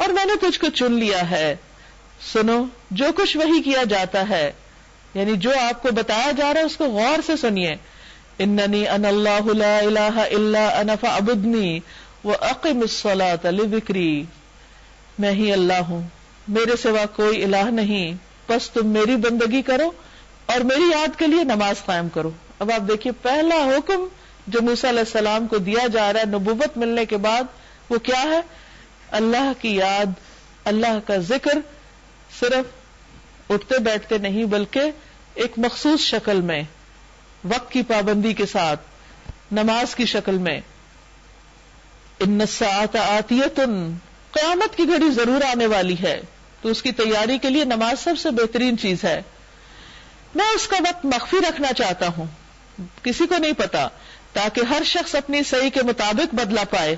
اور میں نے تجھ کو چن لیا ہے. سنو جو کچھ وحی کیا جاتا ہے، یعنی جو آپ کو بتایا جا رہا ہے اس کو غور سے سنیے. اننی انا اللہ لا الہ الا انا فاعبدنی واقم الصلاۃ لذکری. میں ہی اللہ ہوں، میرے سوا کوئی الہ نہیں، بس تم میری بندگی کرو اور میری یاد کے لیے نماز قائم کرو. اب آپ دیکھیے پہلا حکم جو موسیٰ علیہ السلام کو دیا جا رہا ہے نبوت ملنے کے بعد وہ کیا ہے؟ اللہ کی یاد، اللہ کا ذکر، صرف اٹھتے بیٹھتے نہیں بلکہ ایک مخصوص شکل میں، وقت کی پابندی کے ساتھ، نماز کی شکل میں. ان الساعۃ آتیۃ، قیامت کی گھڑی ضرور آنے والی ہے، تو اس کی تیاری کے لیے نماز سب سے بہترین چیز ہے. میں اس کا وقت مخفی رکھنا چاہتا ہوں، کسی کو نہیں پتا، تاکہ ہر شخص اپنی صحیح کے مطابق بدلہ پائے.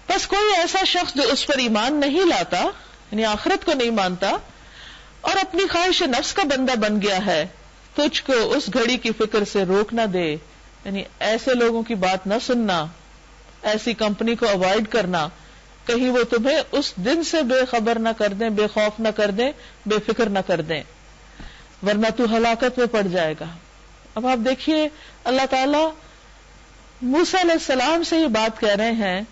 بس کوئی ایسا شخص جو اس پر ایمان نہیں لاتا، یعنی آخرت کو نہیں مانتا اور اپنی خواہش نفس کا بندہ بن گیا ہے، تجھ کو اس گھڑی کی فکر سے روک نہ دے. یعنی ایسے لوگوں کی بات نہ سننا، ایسی کمپنی کو اوائڈ کرنا، کہیں وہ تمہیں اس دن سے بے خبر نہ کر دیں، بے خوف نہ کر دیں، بے فکر نہ کر دیں، ورنہ تو ہلاکت میں پڑ جائے گا. اب آپ دیکھیے اللہ تعالی موسیٰ علیہ السلام سے یہ بات کہہ رہے ہیں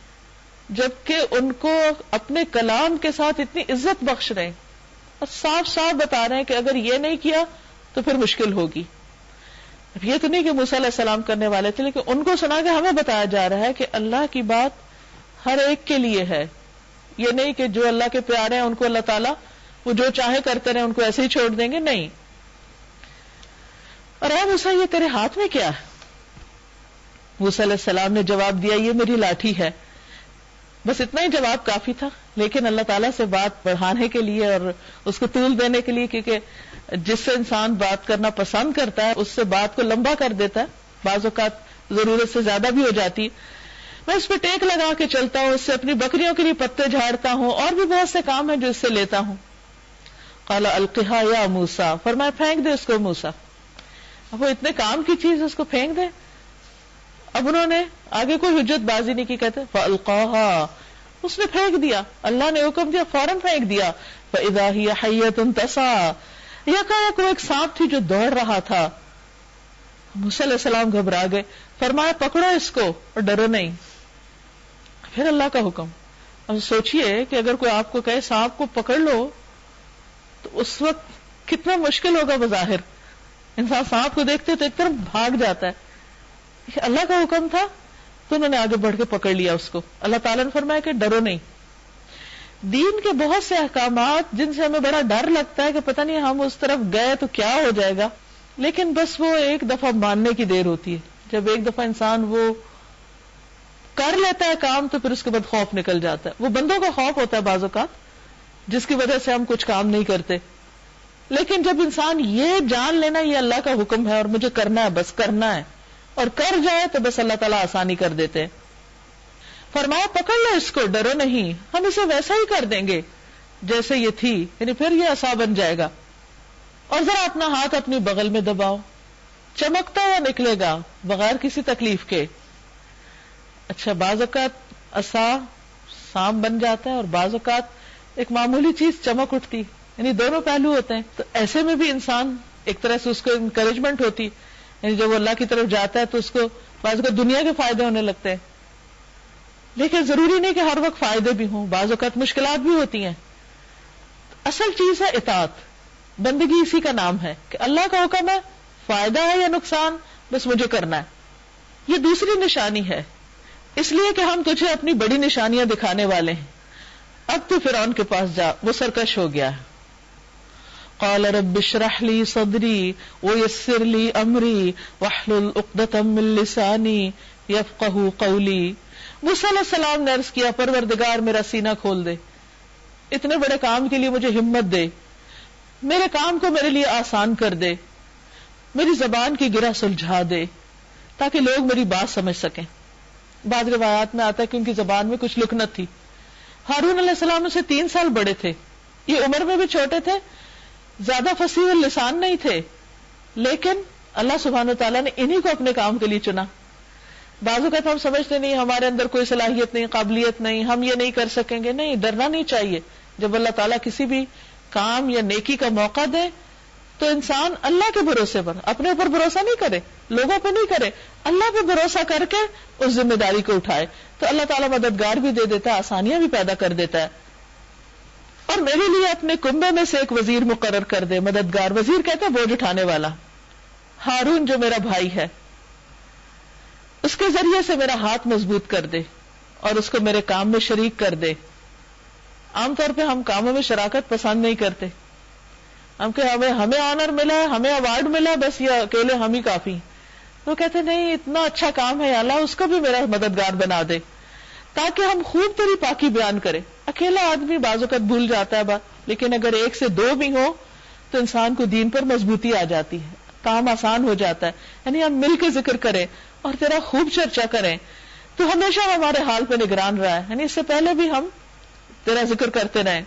جبکہ ان کو اپنے کلام کے ساتھ اتنی عزت بخش رہے ہیں اور صاف صاف بتا رہے ہیں کہ اگر یہ نہیں کیا تو پھر مشکل ہوگی. اب یہ تو نہیں کہ موسیٰ علیہ السلام کرنے والے تھے، لیکن ان کو سنا کے ہمیں بتایا جا رہا ہے کہ اللہ کی بات ہر ایک کے لیے ہے. یہ نہیں کہ جو اللہ کے پیارے ہیں ان کو اللہ تعالیٰ وہ جو چاہے کرتے رہے، ان کو ایسے ہی چھوڑ دیں گے، نہیں. اور اے موسیٰ یہ تیرے ہاتھ میں کیا ہے؟ موسیٰ علیہ السلام نے جواب دیا یہ میری لاٹھی ہے. بس اتنا ہی جواب کافی تھا، لیکن اللہ تعالیٰ سے بات بڑھانے کے لیے اور اس کو طول دینے کے لیے، کیونکہ جس سے انسان بات کرنا پسند کرتا ہے اس سے بات کو لمبا کر دیتا ہے، بعض اوقات ضرورت سے زیادہ بھی ہو جاتی. میں اس پہ ٹیک لگا کے چلتا ہوں، اس سے اپنی بکریوں کے لیے پتے جھاڑتا ہوں، اور بھی بہت سے کام ہیں جو اس سے لیتا ہوں. قال القھا یا موسیٰ، فرمایا پھینک دے اس کو موسیٰ. اب وہ اتنے کام کی چیز اس کو پھینک دے. اب انہوں نے آگے کوئی حجت بازی نہیں کی، کہتے فَأَلْقَاهَا، اس نے پھینک دیا، اللہ نے حکم دیا فوراً پھینک دیا. فَإِذَا هِيَ حَيَّةٌ تَسْعَىٰ، یکایک وہ ایک سانپ تھی جو دوڑ رہا تھا. موسیٰ علیہ السلام گھبرا گئے، فرمایا پکڑو اس کو اور ڈرو نہیں. پھر اللہ کا حکم. اب سوچئے کہ اگر کوئی آپ کو کہے سانپ کو پکڑ لو تو اس وقت کتنا مشکل ہوگا. بظاہر انسان سانپ کو دیکھتے تو ایک طرف بھاگ جاتا ہے، اللہ کا حکم تھا تو انہوں نے آگے بڑھ کے پکڑ لیا اس کو. اللہ تعالیٰ نے فرمایا کہ ڈرو نہیں. دین کے بہت سے احکامات جن سے ہمیں بڑا ڈر لگتا ہے کہ پتہ نہیں ہم اس طرف گئے تو کیا ہو جائے گا، لیکن بس وہ ایک دفعہ ماننے کی دیر ہوتی ہے. جب ایک دفعہ انسان وہ کر لیتا ہے کام تو پھر اس کے بعد خوف نکل جاتا ہے. وہ بندوں کا خوف ہوتا ہے بعض اوقات جس کی وجہ سے ہم کچھ کام نہیں کرتے، لیکن جب انسان یہ جان لینا یہ اللہ کا حکم ہے اور مجھے کرنا ہے، بس کرنا ہے، اور کر جائے تو بس اللہ تعالیٰ آسانی کر دیتے. فرمایا پکڑ لو اس کو، ڈرو نہیں، ہم اسے ویسا ہی کر دیں گے جیسے یہ تھی، یعنی پھر یہ عصا بن جائے گا. اور ذرا اپنا ہاتھ اپنی بغل میں دباؤ، چمکتا ہوا نکلے گا بغیر کسی تکلیف کے. اچھا بعض اوقات عصا سانپ بن جاتا ہے اور بعض اوقات ایک معمولی چیز چمک اٹھتی، یعنی دونوں پہلو ہوتے ہیں. تو ایسے میں بھی انسان ایک طرح سے اس کو انکریجمنٹ ہوتی، یعنی جب وہ اللہ کی طرف جاتا ہے تو اس کو بعض اوقات دنیا کے فائدے ہونے لگتے ہیں. لیکن ضروری نہیں کہ ہر وقت فائدے بھی ہوں، بعض اوقات مشکلات بھی ہوتی ہیں. اصل چیز ہے اطاعت، بندگی اسی کا نام ہے کہ اللہ کا حکم ہے، فائدہ ہے یا نقصان بس مجھے کرنا ہے. یہ دوسری نشانی ہے، اس لیے کہ ہم تجھے اپنی بڑی نشانیاں دکھانے والے ہیں. اب تو فرعون کے پاس جا، وہ سرکش ہو گیا ہے. قال رب اشرح لي صدري ويسر لي امري واحلل عقدة من لساني يفقهوا قولي. موسیٰ علیہ السلام نے عرض کیا پروردگار میرا سینہ کھول دے، اتنے بڑے کام کے لیے مجھے ہمت دے، میرے کام کو میرے لیے آسان کر دے، میری زبان کی گرہ سلجھا دے تاکہ لوگ میری بات سمجھ سکیں. بعض روایات میں آتا ہے کہ ان کی زبان میں کچھ لکنت تھی. ہارون علیہ السلام سے 3 سال بڑے تھے، یہ عمر میں بھی چھوٹے تھے، زیادہ فصیح اللسان نہیں تھے، لیکن اللہ سبحانہ وتعالیٰ نے انہی کو اپنے کام کے لیے چنا. بعض اوقات ہم سمجھتے نہیں ہمارے اندر کوئی صلاحیت نہیں، قابلیت نہیں، ہم یہ نہیں کر سکیں گے. نہیں، ڈرنا نہیں چاہیے. جب اللہ تعالیٰ کسی بھی کام یا نیکی کا موقع دے تو انسان اللہ کے بھروسے پر، اپنے اوپر بھروسہ نہیں کرے، لوگوں پہ نہیں کرے، اللہ پہ بھروسہ کر کے اس ذمہ داری کو اٹھائے، تو اللہ تعالیٰ مددگار بھی دے دیتا ہے، آسانیاں بھی پیدا کر دیتا ہے. اور میرے لیے اپنے کنبے میں سے ایک وزیر مقرر کر دے، مددگار، وزیر کہتے ہیں بوجھ اٹھانے والا. ہارون جو میرا بھائی ہے، اس کے ذریعے سے میرا ہاتھ مضبوط کر دے اور اس کو میرے کام میں شریک کر دے. عام طور پہ ہم کاموں میں شراکت پسند نہیں کرتے، ہم کہ ہمیں آنر ملا ہے، ہمیں ایوارڈ ملا، بس یہ اکیلے ہم ہی کافی. وہ کہتے نہیں، اتنا اچھا کام ہے اللہ، اس کو بھی میرا مددگار بنا دے تاکہ ہم خوب تیری پاکی بیان کریں. اکیلا آدمی بعض اوقات بھول جاتا ہے بات، لیکن اگر ایک سے دو بھی ہو تو انسان کو دین پر مضبوطی آ جاتی ہے، کام آسان ہو جاتا ہے. یعنی ہم مل کے ذکر کریں اور تیرا خوب چرچا کریں. تو ہمیشہ ہمارے حال پہ نگران رہا ہے، یعنی اس سے پہلے بھی ہم تیرا ذکر کرتے رہیں.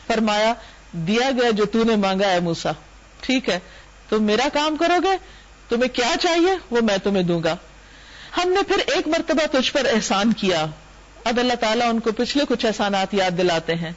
فرمایا دیا گیا جو تو نے مانگا ہے موسیٰ، ٹھیک ہے تم میرا کام کرو گے، تمہیں کیا چاہیے وہ میں تمہیں دوں گا. ہم نے پھر ایک مرتبہ تجھ پر احسان کیا. اب اللہ تعالیٰ ان کو پچھلے کچھ احسانات یاد دلاتے ہیں.